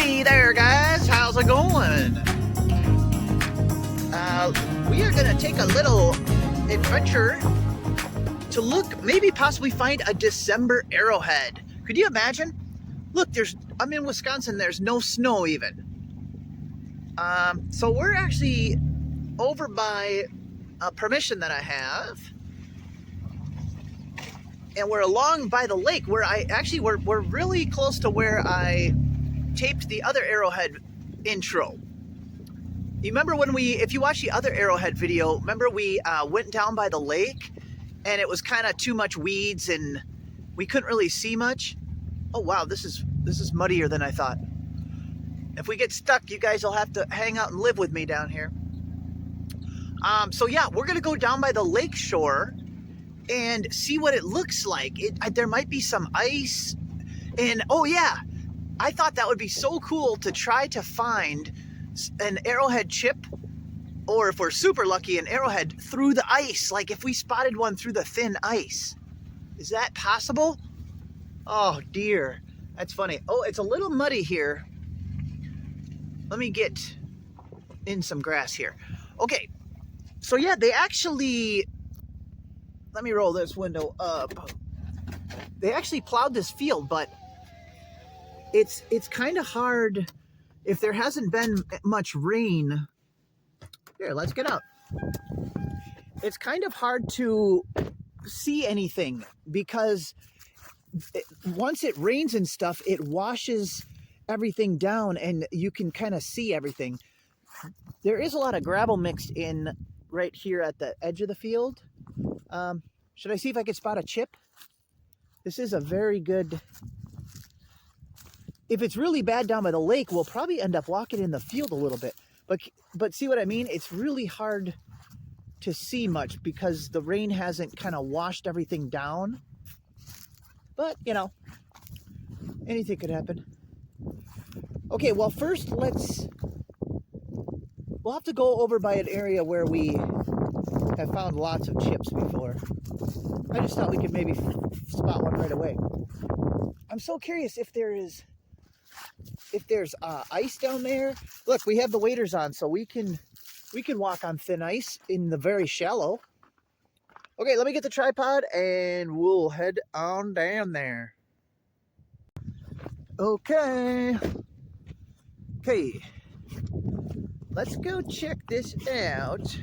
Hey there, guys. How's it going? We are going to take a little adventure to look, maybe possibly find a December arrowhead. Could you imagine? Look, I'm in Wisconsin. There's no snow even. So we're actually over by a permission that I have. And we're along by the lake where we're really close to where I taped the other arrowhead intro. You remember when if you watch the other arrowhead video, remember we went down by the lake and it was kind of too much weeds and we couldn't really see much? Oh wow, this is muddier than I thought. If we get stuck, you guys will have to hang out and live with me down here. So yeah, we're gonna go down by the lake shore and see what it looks like. There might be some ice, and oh yeah, I thought that would be so cool to try to find an arrowhead chip, or if we're super lucky, an arrowhead through the ice, like if we spotted one through the thin ice. Is that possible? Oh dear, that's funny. Oh, it's a little muddy here. Let me get in some grass here. Okay, so yeah, they actually, let me roll this window up. They actually plowed this field, but it's kind of hard if there hasn't been much rain. Here, let's get out. It's kind of hard to see anything because once it rains and stuff, it washes everything down and you can kind of see everything. There is a lot of gravel mixed in right here at the edge of the field. Should I see if I could spot a chip? This is a very good... If it's really bad down by the lake, we'll probably end up walking in the field a little bit. But see what I mean? It's really hard to see much because the rain hasn't kind of washed everything down. But, you know, anything could happen. Okay, well, first we'll have to go over by an area where we have found lots of chips before. I just thought we could maybe spot one right away. I'm so curious if there's ice down there. Look, we have the waders on, so we can walk on thin ice in the very shallow. Okay, let me get the tripod and we'll head on down there. Okay, let's go check this out.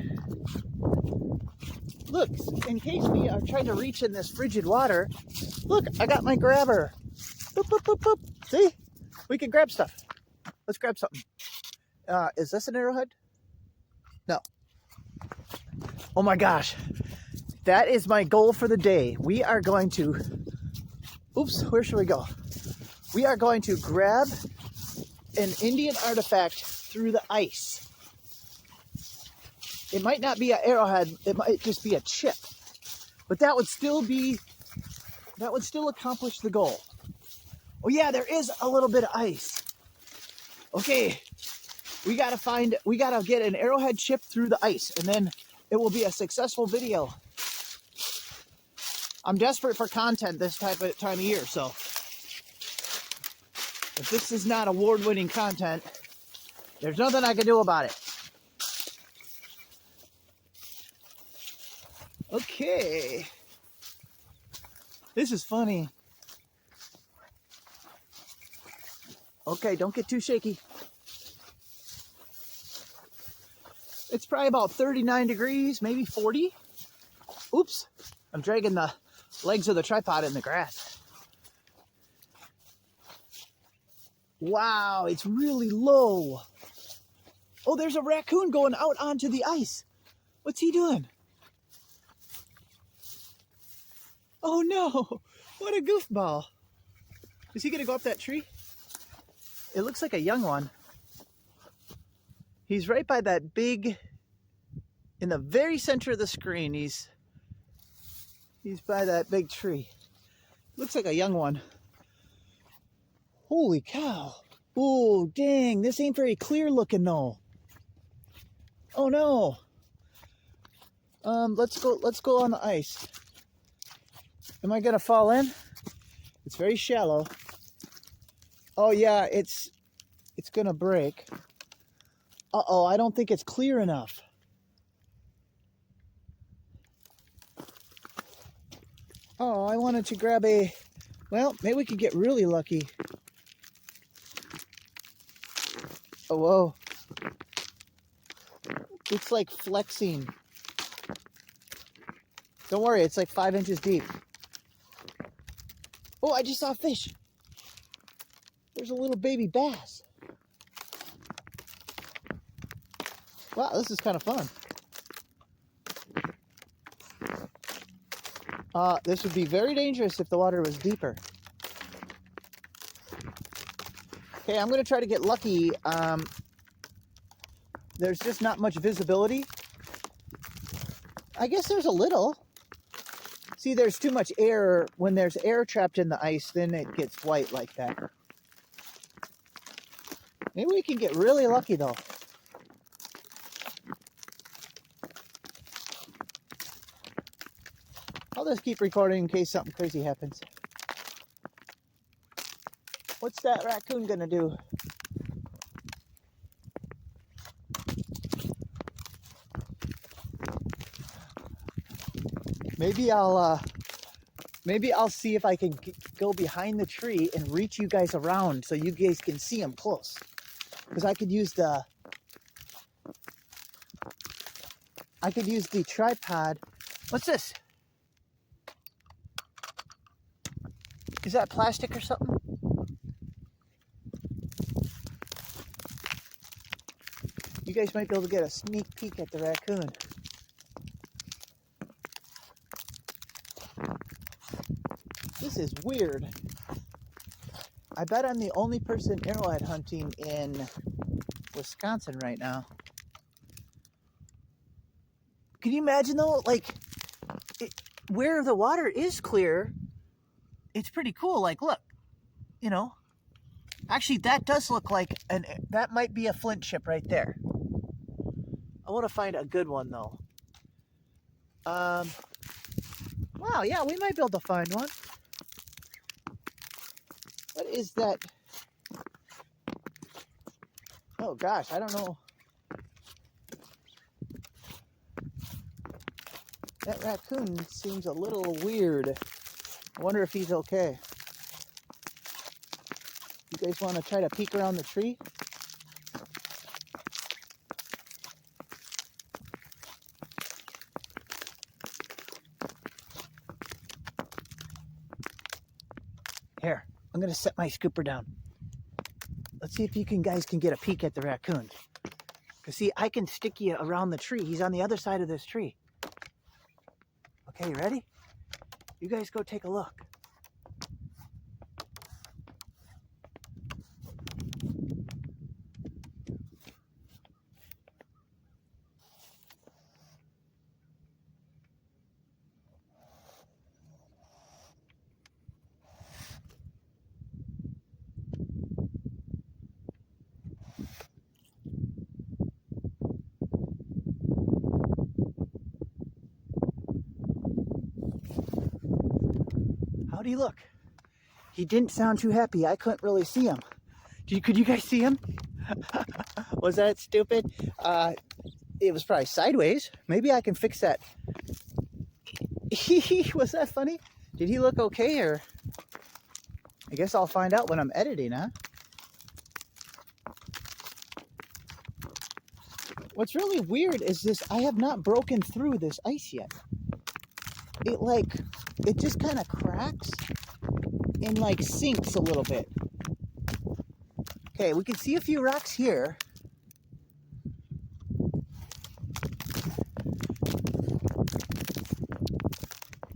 Look, in case we are trying to reach in this frigid water, look, I got my grabber. Boop, boop, boop, boop. See? We can grab stuff. Let's grab something. Is this an arrowhead? No. Oh my gosh. That is my goal for the day. We are going to... Oops, where should we go? We are going to grab an Indian artifact through the ice. It might not be an arrowhead. It might just be a chip. But that would still accomplish the goal. Oh yeah, there is a little bit of ice. Okay, we gotta get an arrowhead chip through the ice, and then it will be a successful video. I'm desperate for content this time of year, so if this is not award-winning content, there's nothing I can do about it. Okay, this is funny. Okay, don't get too shaky. It's probably about 39 degrees, maybe 40. Oops, I'm dragging the legs of the tripod in the grass. Wow, it's really low. Oh, there's a raccoon going out onto the ice. What's he doing? Oh no, what a goofball. Is he gonna go up that tree? It looks like a young one. He's right by that big, in the very center of the screen. He's by that big tree. Looks like a young one. Holy cow. Oh, dang, this ain't very clear looking though. Oh no. Let's go on the ice. Am I gonna fall in? It's very shallow. Oh yeah, it's it's gonna break. Uh-oh, I don't think it's clear enough. Oh, I wanted to grab a, well, maybe we could get really lucky. Oh, whoa. It's like flexing. Don't worry, it's like 5 inches deep. Oh, I just saw a fish. There's a little baby bass. Wow, this is kind of fun. This would be very dangerous if the water was deeper. Okay, I'm going to try to get lucky. There's just not much visibility. I guess there's a little. See, there's too much air. When there's air trapped in the ice, then it gets white like that. Maybe we can get really lucky, though. I'll just keep recording in case something crazy happens. What's that raccoon gonna do? Maybe I'll see if I can go behind the tree and reach you guys around so you guys can see them close. Because I could use the tripod. What's this? Is that plastic or something? You guys might be able to get a sneak peek at the raccoon. This is weird. I bet I'm the only person arrowhead hunting in Wisconsin right now. Can you imagine though, like, where the water is clear, it's pretty cool. Like, look, you know, actually that does look like that might be a flint chip right there. I want to find a good one though. Wow, yeah, we might be able to find one. What is that? Oh gosh, I don't know. That raccoon seems a little weird. I wonder if he's okay. You guys want to try to peek around the tree? Here, I'm going to set my scooper down. Let's see if you guys can get a peek at the raccoon. Because see, I can stick you around the tree. He's on the other side of this tree. Okay, you ready? You guys go take a look. How'd he look? He didn't sound too happy. I couldn't really see him. Could you guys see him? Was that stupid? It was probably sideways. Maybe I can fix that. Was that funny? Did he look okay, or? I guess I'll find out when I'm editing, huh? What's really weird is this, I have not broken through this ice yet. It just kind of cracks and like sinks a little bit. Okay, we can see a few rocks here.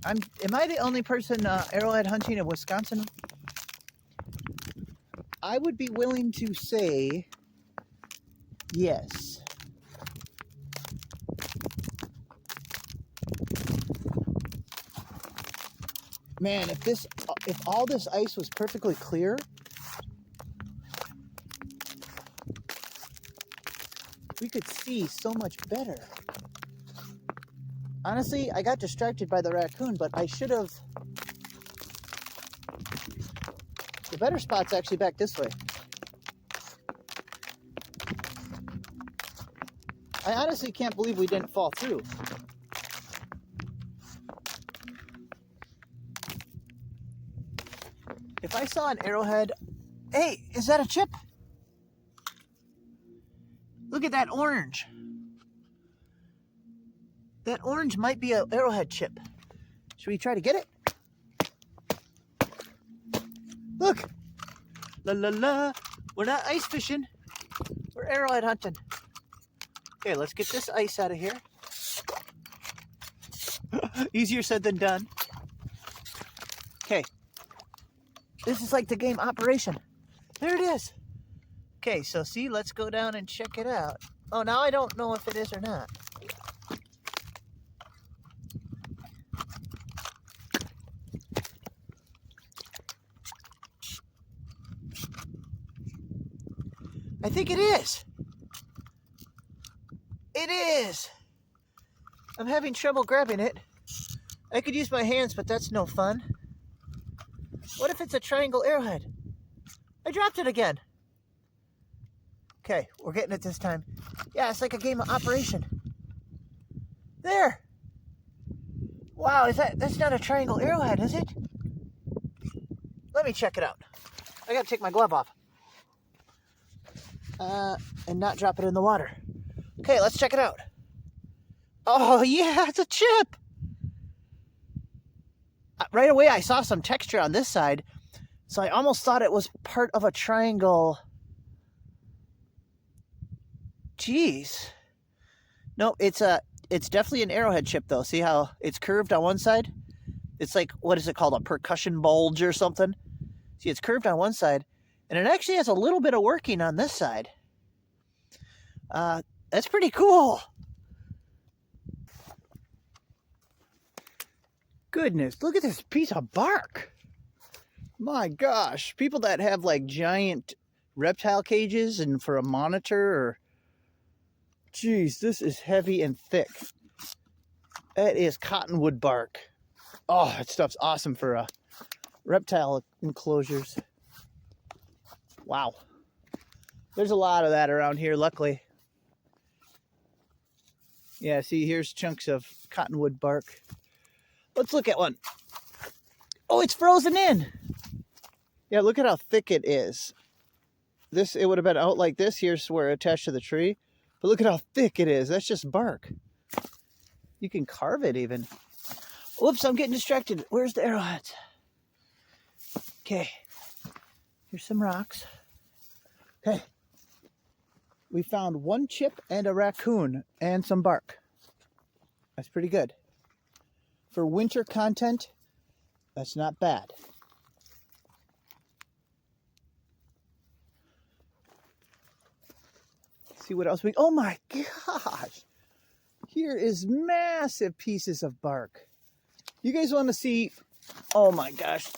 Am I the only person arrowhead hunting in Wisconsin? I would be willing to say yes. Man, if all this ice was perfectly clear, we could see so much better. Honestly, I got distracted by the raccoon, but I should have. The better spot's actually back this way. I honestly can't believe we didn't fall through. If I saw an arrowhead... Hey, is that a chip? Look at that orange. That orange might be an arrowhead chip. Should we try to get it? Look. La la la. We're not ice fishing. We're arrowhead hunting. Okay, let's get this ice out of here. Easier said than done. Okay. This is like the game Operation. There it is. Okay, so see, let's go down and check it out. Oh, now I don't know if it is or not. I think it is. It is. I'm having trouble grabbing it. I could use my hands, but that's no fun. What if it's a triangle arrowhead? I dropped it again. Okay, we're getting it this time. Yeah, it's like a game of Operation. There. Wow, that's not a triangle arrowhead, is it? Let me check it out. I gotta take my glove off. And not drop it in the water. Okay, let's check it out. Oh, yeah, it's a chip. Right away, I saw some texture on this side, so I almost thought it was part of a triangle. Jeez. No, it's definitely an arrowhead chip, though. See how it's curved on one side? It's like, what is it called, a percussion bulge or something? See, it's curved on one side, and it actually has a little bit of working on this side. That's pretty cool. Goodness, look at this piece of bark. My gosh, people that have like giant reptile cages and for a monitor or... Jeez, this is heavy and thick. That is cottonwood bark. Oh, that stuff's awesome for reptile enclosures. Wow. There's a lot of that around here, luckily. Yeah, see, here's chunks of cottonwood bark. Let's look at one. Oh, it's frozen in. Yeah, look at how thick it is. It would have been out like this. Here's where it's attached to the tree. But look at how thick it is. That's just bark. You can carve it even. Whoops, I'm getting distracted. Where's the arrowheads? Okay. Here's some rocks. Okay. We found one chip and a raccoon and some bark. That's pretty good. For winter content, that's not bad. See what else oh my gosh. Here is massive pieces of bark. You guys want to see, oh my gosh.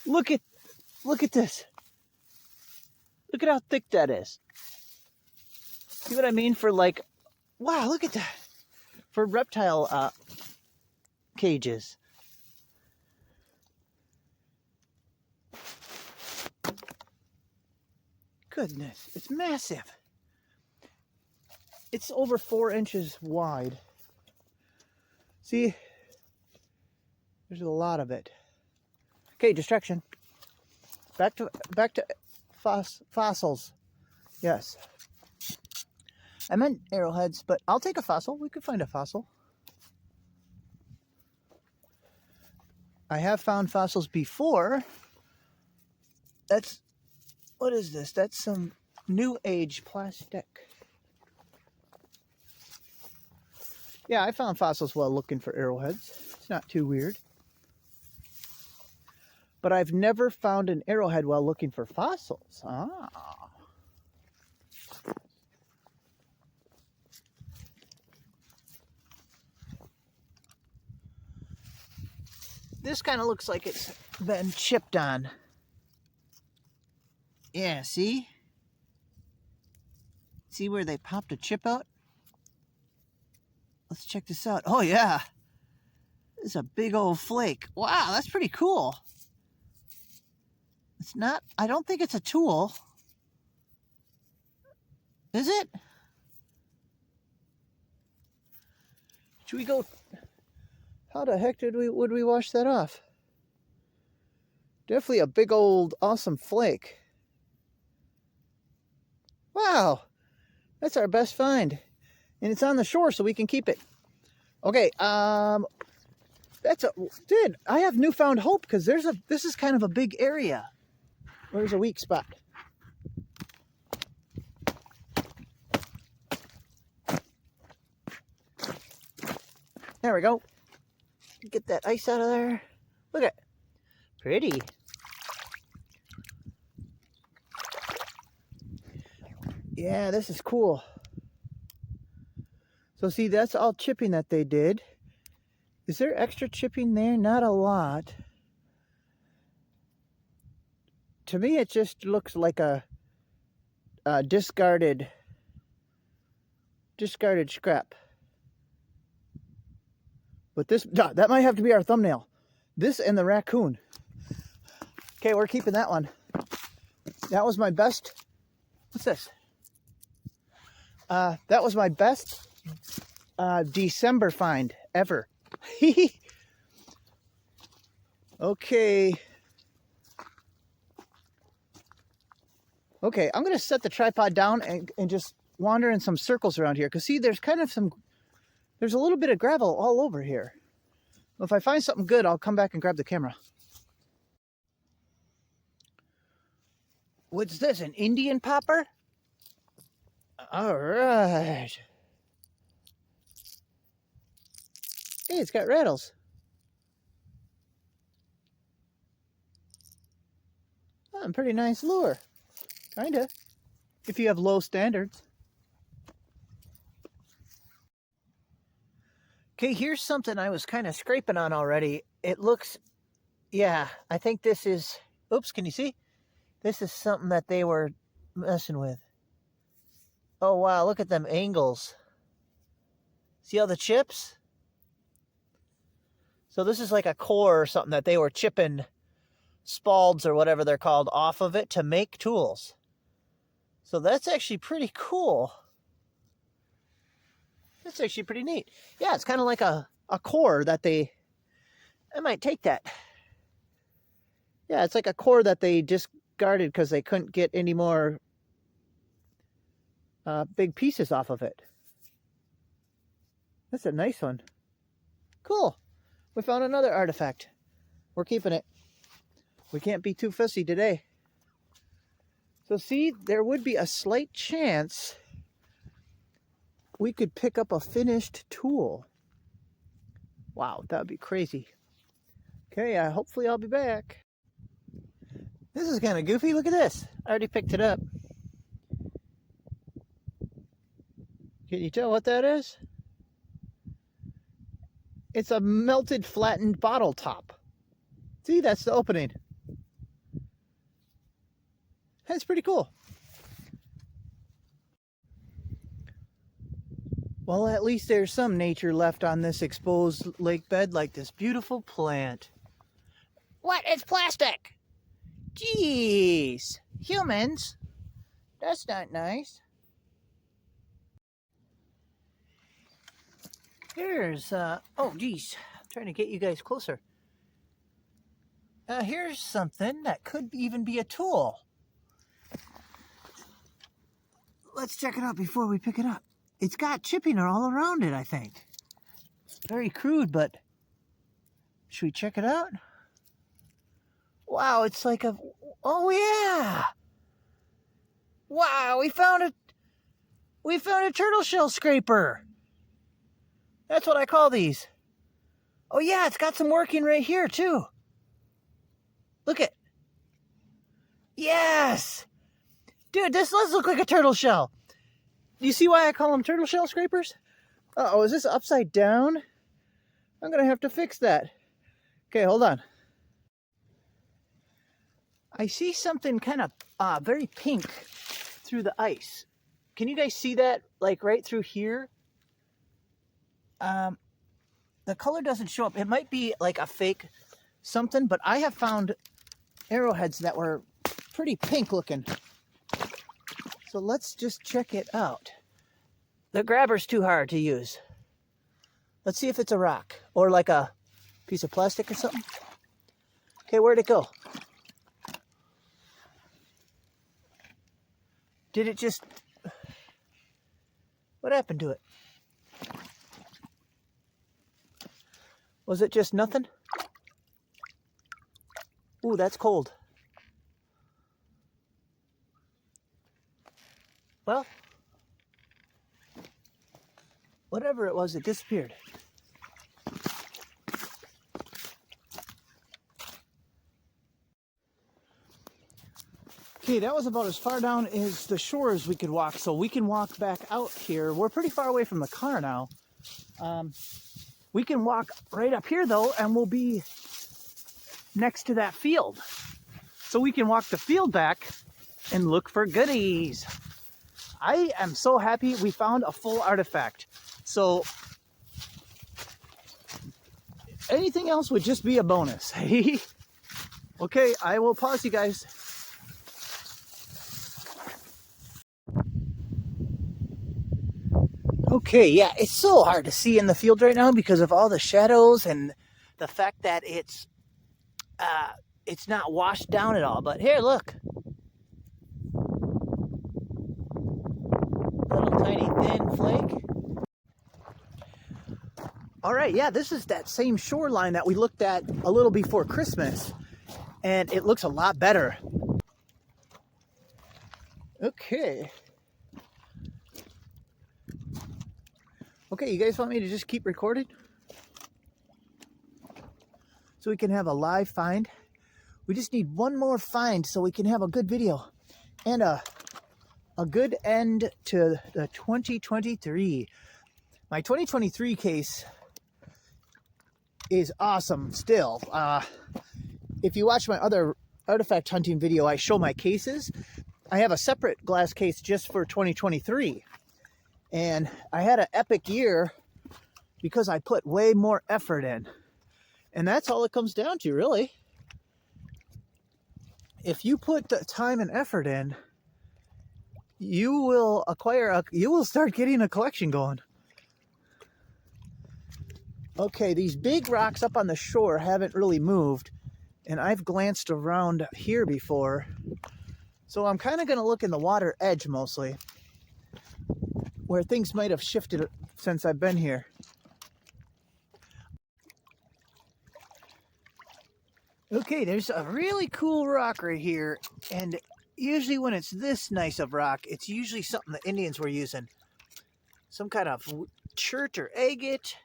Look at this. Look at how thick that is. See what I mean? For like, wow, look at that. For reptile cages. Goodness, it's massive. It's over 4 inches wide. See? There's a lot of it. Okay, distraction. Back to fossils. Yes. I meant arrowheads, but I'll take a fossil. We could find a fossil. I have found fossils before. What is this? That's some new age plastic. Yeah, I found fossils while looking for arrowheads. It's not too weird. But I've never found an arrowhead while looking for fossils. Ah. This kind of looks like it's been chipped on. Yeah, see? See where they popped a chip out? Let's check this out. Oh, yeah. This is a big old flake. Wow, that's pretty cool. It's not, I don't think it's a tool. Is it? Should we go? How the heck would we wash that off? Definitely a big old awesome flake. Wow, that's our best find. And it's on the shore so we can keep it. Okay, dude, I have newfound hope because this is kind of a big area. Where's a weak spot? There we go. Get that ice out of there. Look at it. Pretty. Yeah, this is cool. So see, that's all chipping that they did. Is there extra chipping there? Not a lot. To me, it just looks like a discarded scrap. But this, that might have to be our thumbnail. This and the raccoon. Okay, we're keeping that one. That was my best. What's this? That was my best December find ever. Okay. Okay, I'm going to set the tripod down and just wander in some circles around here. Because see, there's a little bit of gravel all over here. If I find something good, I'll come back and grab the camera. What's this, an Indian popper? All right. Hey, it's got rattles. Oh, pretty nice lure. Kinda. If you have low standards. Okay, here's something I was kind of scraping on already. It looks, yeah, I think this is, oops, can you see? This is something that they were messing with. Oh, wow, look at them angles. See all the chips? So this is like a core or something that they were chipping spalds or whatever they're called off of it to make tools. So that's actually pretty cool. That's actually pretty neat. Yeah, it's kind of like a core that I might take that. Yeah, it's like a core that they discarded because they couldn't get any more big pieces off of it. That's a nice one. Cool. We found another artifact. We're keeping it. We can't be too fussy today. So see, there would be a slight chance we could pick up a finished tool. Wow, that would be crazy. Okay, hopefully I'll be back. This is kind of goofy. Look at this. I already picked it up. Can you tell what that is? It's a melted, flattened bottle top. See, that's the opening. That's pretty cool. Well, at least there's some nature left on this exposed lake bed, like this beautiful plant. What? It's plastic! Jeez! Humans? That's not nice. Here's, oh geez, I'm trying to get you guys closer. Here's something that could even be a tool. Let's check it out before we pick it up. It's got chipping all around it, I think. Very crude, but should we check it out? Wow, it's like a, oh yeah! Wow, we found a turtle shell scraper. That's what I call these. Oh yeah, it's got some working right here too. Look at. Yes! Dude, this does look like a turtle shell. Do you see why I call them turtle shell scrapers? Uh-oh, is this upside down? I'm gonna have to fix that. Okay, hold on. I see something kind of very pink through the ice. Can you guys see that? Like right through here? The color doesn't show up. It might be like a fake something, but I have found arrowheads that were pretty pink looking. So let's just check it out. The grabber's too hard to use. Let's see if it's a rock or like a piece of plastic or something. Okay, where'd it go? Did it just... What happened to it? Was it just nothing? Ooh, that's cold. Well, whatever it was, it disappeared. Okay, that was about as far down as the shore as we could walk, so we can walk back out here. We're pretty far away from the car now. We can walk right up here, though, and we'll be next to that field. So we can walk the field back and look for goodies. I am so happy we found a full artifact. So anything else would just be a bonus. Okay, I will pause you guys. Okay, yeah, it's so hard to see in the field right now because of all the shadows and the fact that it's not washed down at all. But here, look. Little tiny thin flake. All right, yeah, this is that same shoreline that we looked at a little before Christmas. And it looks a lot better. Okay. Okay, you guys want me to just keep recording? So we can have a live find. We just need one more find so we can have a good video. And a good end to the 2023. My 2023 case is awesome still. If you watch my other artifact hunting video, I show my cases. I have a separate glass case just for 2023. And I had an epic year because I put way more effort in. And that's all it comes down to, really. If you put the time and effort in, you will start getting a collection going. Okay, these big rocks up on the shore haven't really moved. And I've glanced around here before. So I'm kind of going to look in the water edge mostly, where things might have shifted since I've been here. Okay, there's a really cool rock right here, and usually when it's this nice of rock, it's usually something the Indians were using. Some kind of chert or agate.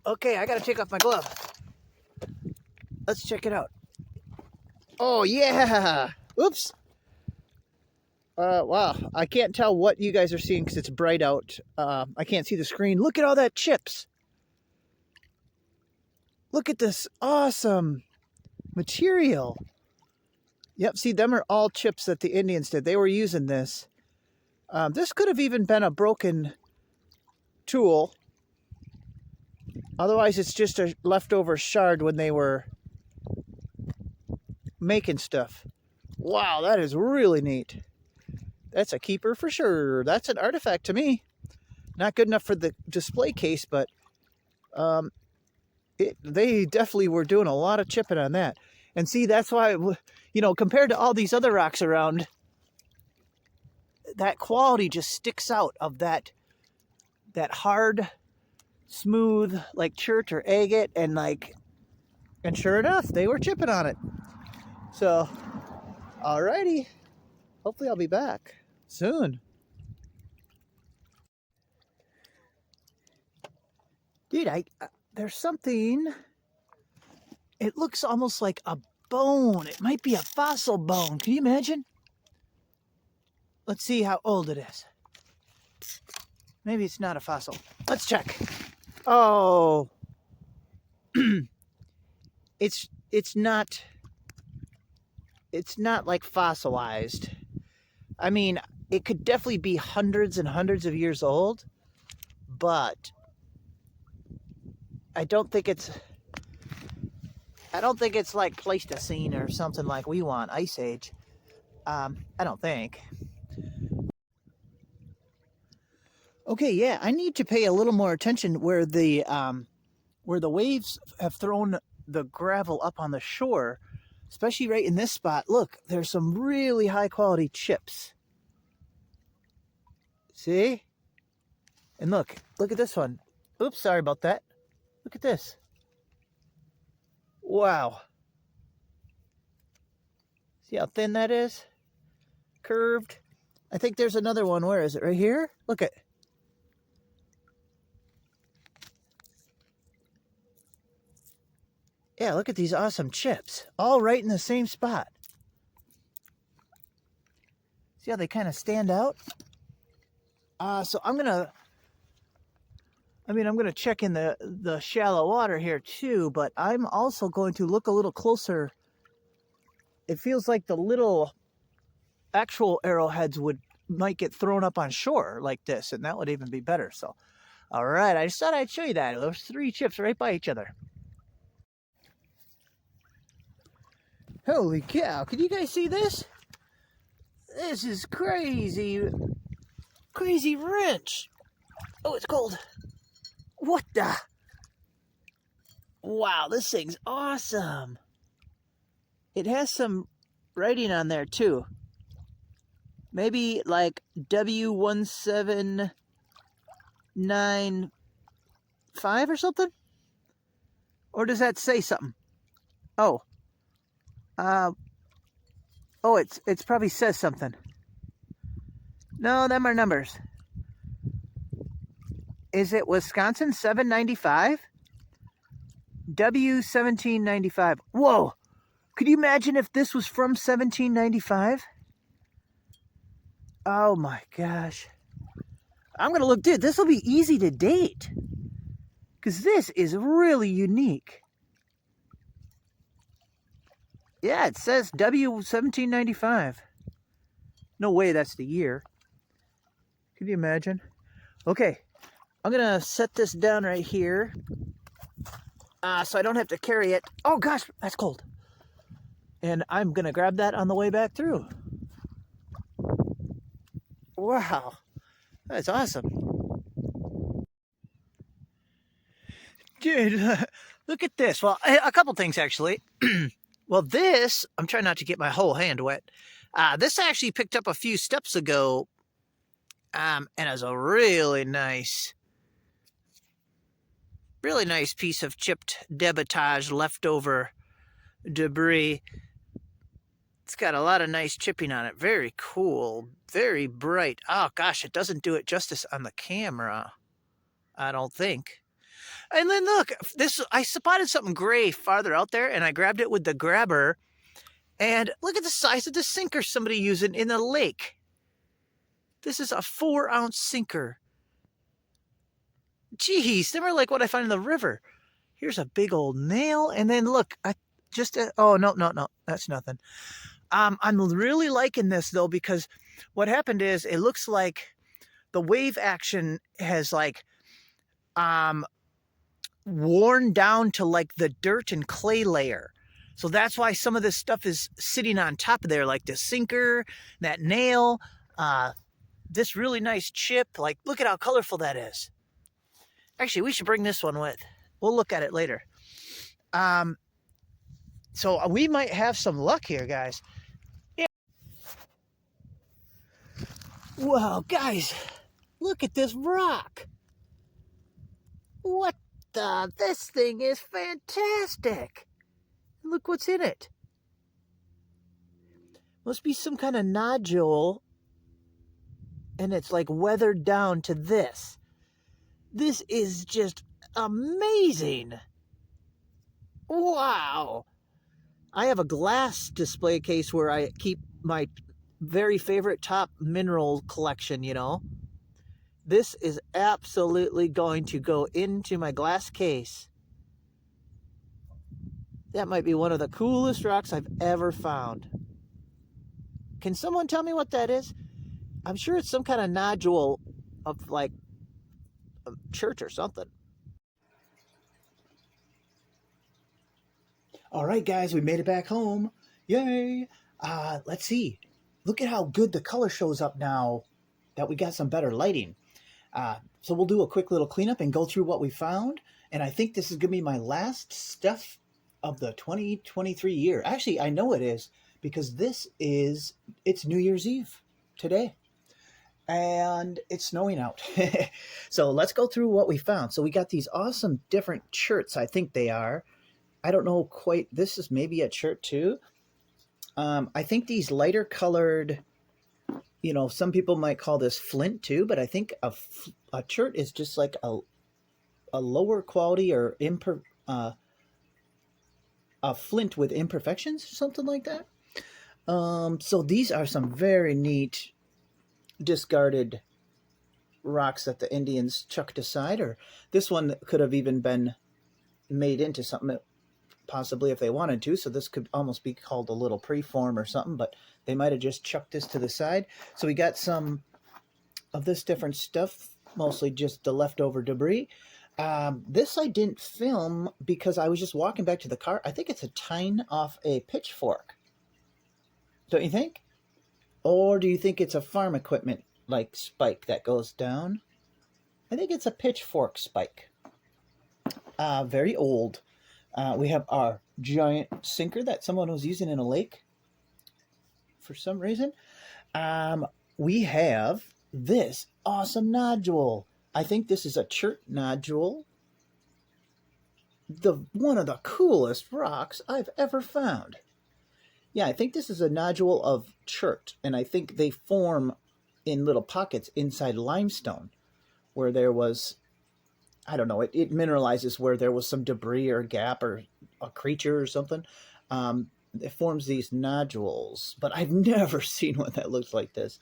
Okay, I gotta take off my glove. Let's check it out. Oh yeah! Oops! Wow, I can't tell what you guys are seeing because it's bright out. I can't see the screen. Look at all that chips. Look at this awesome material. Yep, see, them are all chips that the Indians did. They were using this. This could have even been a broken tool. Otherwise, it's just a leftover shard when they were making stuff. Wow, that is really neat. That's a keeper for sure. That's an artifact to me. Not good enough for the display case, but they definitely were doing a lot of chipping on that. And see, that's why, you know, compared to all these other rocks around, that quality just sticks out of that hard, smooth, like chert or agate, and sure enough, they were chipping on it. So, alrighty. Hopefully I'll be back soon. Dude, there's something. It looks almost like a bone. It might be a fossil bone. Can you imagine? Let's see how old it is. Maybe it's not a fossil. Let's check. Oh. It's not like fossilized. I mean, it could definitely be hundreds and hundreds of years old, but I don't think it's like Pleistocene or something like we want, Ice Age. I don't think. Okay, yeah, I need to pay a little more attention where the waves have thrown the gravel up on the shore, especially right in this spot. Look, there's some really high quality chips. See? And look at this one. Oops, sorry about that. Look at this. Wow. See how thin that is? Curved. I think there's another one. Where is it? Right here? Look at. Yeah, look at these awesome chips. All right in the same spot. See how they kind of stand out? So I'm gonna check in the shallow water here too, but I'm also going to look a little closer. It feels like the little actual arrowheads might get thrown up on shore like this, and that would even be better. So, all right, I just thought I'd show you that. There's 3 chips right by each other. Holy cow, can you guys see this? This is crazy. Crazy wrench. Oh, it's cold. What the? Wow, this thing's awesome. It has some writing on there too. Maybe like W1795 or something? Or does that say something? Oh. It's probably says something. No, them are numbers. Is it Wisconsin 795? W1795. Whoa! Could you imagine if this was from 1795? Oh my gosh. I'm gonna look, dude, this will be easy to date. Because this is really unique. Yeah, it says W1795. No way that's the year. Can you imagine? Okay, I'm gonna set this down right here. So I don't have to carry it. Oh gosh, that's cold. And I'm gonna grab that on the way back through. Wow, that's awesome. Dude, look at this. Well, a couple things actually. Well, this, I'm trying not to get my whole hand wet. This I actually picked up a few steps ago. And it's a really nice piece of chipped debitage leftover debris. It's got a lot of nice chipping on it. Very cool. Very bright. Oh, gosh, it doesn't do it justice on the camera, I don't think. And then look, I spotted something gray farther out there, and I grabbed it with the grabber. And look at the size of the sinker somebody using in the lake. This is a 4-ounce sinker. Jeez, they were like what I find in the river. Here's a big old nail, and then look, oh no, that's nothing. I'm really liking this though, because what happened is it looks like the wave action has like worn down to like the dirt and clay layer. So that's why some of this stuff is sitting on top of there, like the sinker, that nail, this really nice chip. Like, look at how colorful that is. Actually, we should bring this one with. We'll look at it later. So we might have some luck here, guys. Yeah. Wow, guys, look at this rock. What the? This thing is fantastic. Look what's in it. Must be some kind of nodule, and it's like weathered down to this. This is just amazing. Wow. I have a glass display case where I keep my very favorite top mineral collection, you know. This is absolutely going to go into my glass case. That might be one of the coolest rocks I've ever found. Can someone tell me what that is? I'm sure it's some kind of nodule of like a church or something. All right, guys, we made it back home. Yay. Let's see. Look at how good the color shows up now that we got some better lighting. So we'll do a quick little cleanup and go through what we found. And I think this is going to be my last stuff of the 2023 year. Actually, I know it is because it's New Year's Eve today. And it's snowing out. So let's go through what we found. So we got these awesome different shirts, I think they are. I don't know quite. This is maybe a shirt too. I think these lighter colored, some people might call this flint too, but I think a shirt is just like a lower quality or a flint with imperfections, something like that. So these are some very neat discarded rocks that the Indians chucked aside, or this one could have even been made into something possibly if they wanted to, so this could almost be called a little preform or something, but they might have just chucked this to the side. So we got some of this different stuff, mostly just the leftover debris. This I didn't film because I was just walking back to the car. I think it's a tine off a pitchfork, don't you think? Or do you think it's a farm equipment like spike that goes down? I think it's a pitchfork spike. Very old. We have our giant sinker that someone was using in a lake for some reason. We have this awesome nodule. I think this is a chert nodule. One of the coolest rocks I've ever found. Yeah, I think this is a nodule of chert, and I think they form in little pockets inside limestone where there was, I don't know, it mineralizes where there was some debris or gap or a creature or something. It forms these nodules, but I've never seen one that looks like this.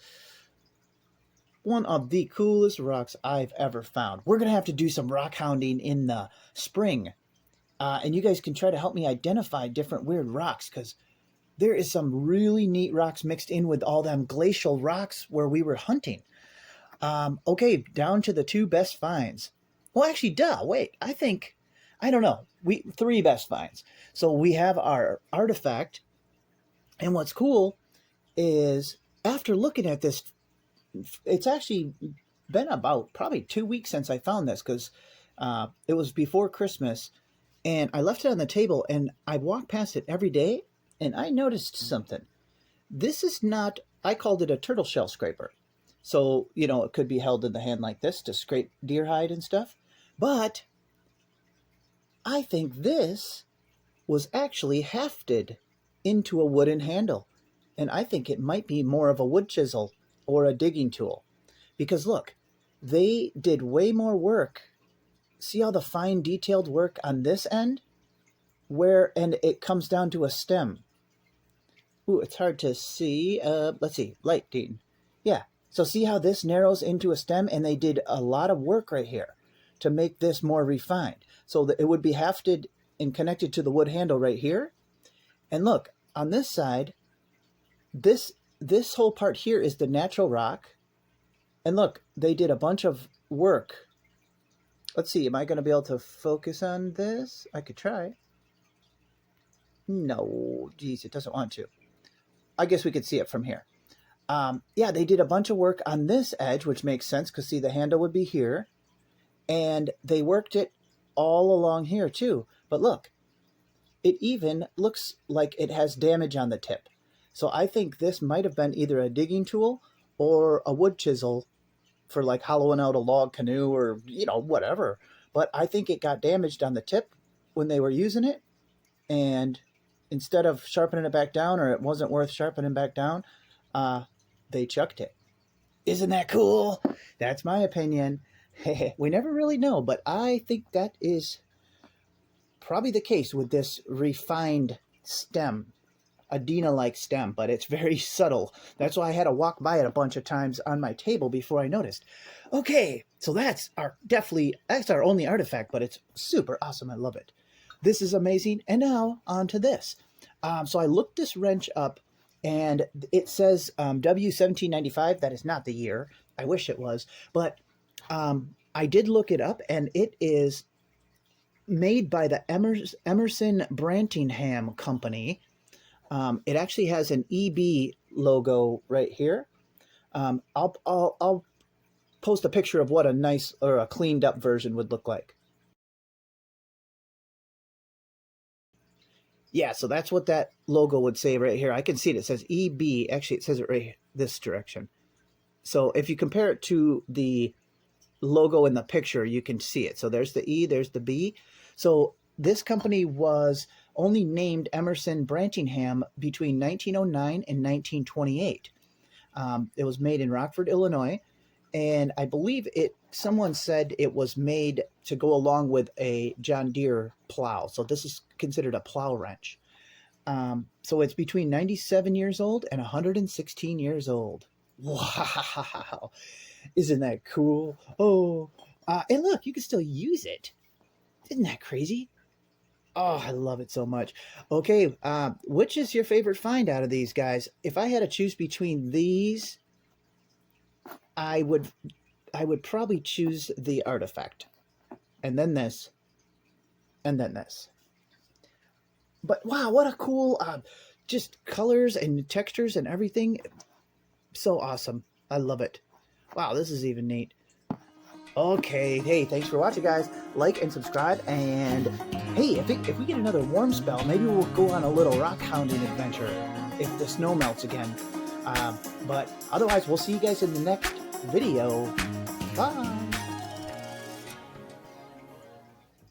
One of the coolest rocks I've ever found. We're going to have to do some rock hounding in the spring, and you guys can try to help me identify different weird rocks, because there is some really neat rocks mixed in with all them glacial rocks where we were hunting. Okay, down to the 2 best finds. Well, actually, wait, I don't know. 3 best finds. So we have our artifact, and what's cool is after looking at this, it's actually been about probably 2 weeks since I found this, because it was before Christmas, and I left it on the table, and I walked past it every day, and I noticed something. This is not, I called it a turtle shell scraper. So, it could be held in the hand like this to scrape deer hide and stuff. But I think this was actually hafted into a wooden handle. And I think it might be more of a wood chisel or a digging tool. Because look, they did way more work. See all the fine detailed work on this end? And it comes down to a stem. Ooh, it's hard to see. Let's see, lighting. Yeah, so see how this narrows into a stem, and they did a lot of work right here to make this more refined. So that it would be hafted and connected to the wood handle right here. And look, on this side, this whole part here is the natural rock. And look, they did a bunch of work. Let's see, am I going to be able to focus on this? I could try. No, geez, it doesn't want to. I guess we could see it from here. Yeah, they did a bunch of work on this edge, which makes sense because, see, the handle would be here. And they worked it all along here, too. But look, it even looks like it has damage on the tip. So I think this might have been either a digging tool or a wood chisel for, like, hollowing out a log canoe or, whatever. But I think it got damaged on the tip when they were using it. And instead of sharpening it back down, or it wasn't worth sharpening back down, they chucked it. Isn't that cool? That's my opinion. We never really know, but I think that is probably the case with this refined stem, a Dina-like stem, but it's very subtle. That's why I had to walk by it a bunch of times on my table before I noticed. Okay, so that's our only artifact, but it's super awesome. I love it. This is amazing. And now on to this. So I looked this wrench up, and it says W1795. That is not the year. I wish it was. But I did look it up, and it is made by the Emerson Brantingham Company. It actually has an EB logo right here. I'll post a picture of what a nice or a cleaned up version would look like. Yeah, so that's what that logo would say right here. I can see it. It says EB. Actually, it says it right this direction. So if you compare it to the logo in the picture, you can see it. So there's the E, there's the B. So this company was only named Emerson Brantingham between 1909 and 1928. It was made in Rockford, Illinois, and I believe someone said it was made to go along with a John Deere plow. So this is considered a plow wrench. So it's between 97 years old and 116 years old. Wow. Isn't that cool? Oh, and look, you can still use it. Isn't that crazy? Oh, I love it so much. Okay, which is your favorite find out of these guys? If I had to choose between these, I would probably choose the artifact, and then this, and then this. But wow, what a cool, just colors and textures and everything. So awesome. I love it. Wow, this is even neat. Okay, hey, thanks for watching, guys. Like and subscribe, and hey, if we get another warm spell, maybe we'll go on a little rock hounding adventure if the snow melts again. But otherwise, we'll see you guys in the next video. Bye!